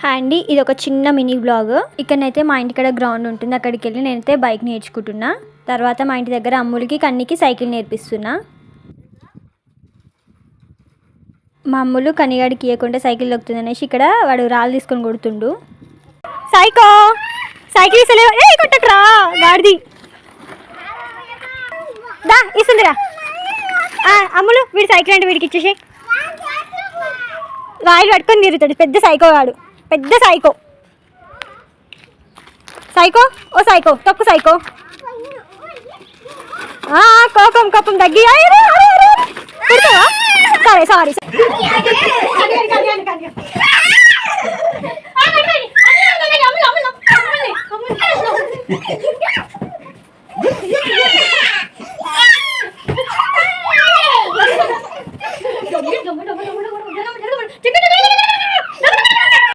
Hi అండి, ఇది ఒక చిన్న మినీ బ్లాగ్. ఇక్కడనైతే మా ఇంటి కాడ గ్రౌండ్ ఉంటుంది. అక్కడికి వెళ్ళి నేనైతే బైక్ నేర్చుకుంటున్నా. తర్వాత మా ఇంటి దగ్గర అమ్ములకి కన్నికి సైకిల్ నేర్పిస్తున్నా. మా అమ్ములు కనిగాడికి ఇవ్వకుండా సైకిల్ దొక్కుతుంది అనేసి ఇక్కడ వాడు రాళ్ళు తీసుకొని కొడుతుండు. సైకో సైకిల్ కొట్టకరా గాడిది దా ఇస్తుందిరా. అమ్ములు వీడి సైకిల్ అంటే వీడికి ఇచ్చేసి రాయిలు పట్టుకొని తిరుగుతాడు. పెద్ద సైకో వాడు, పెద్ద సైకో. సైకో ఓ సైకో తప్పు సైకో. కోపం కోపం తగ్గి. సరే సారీ.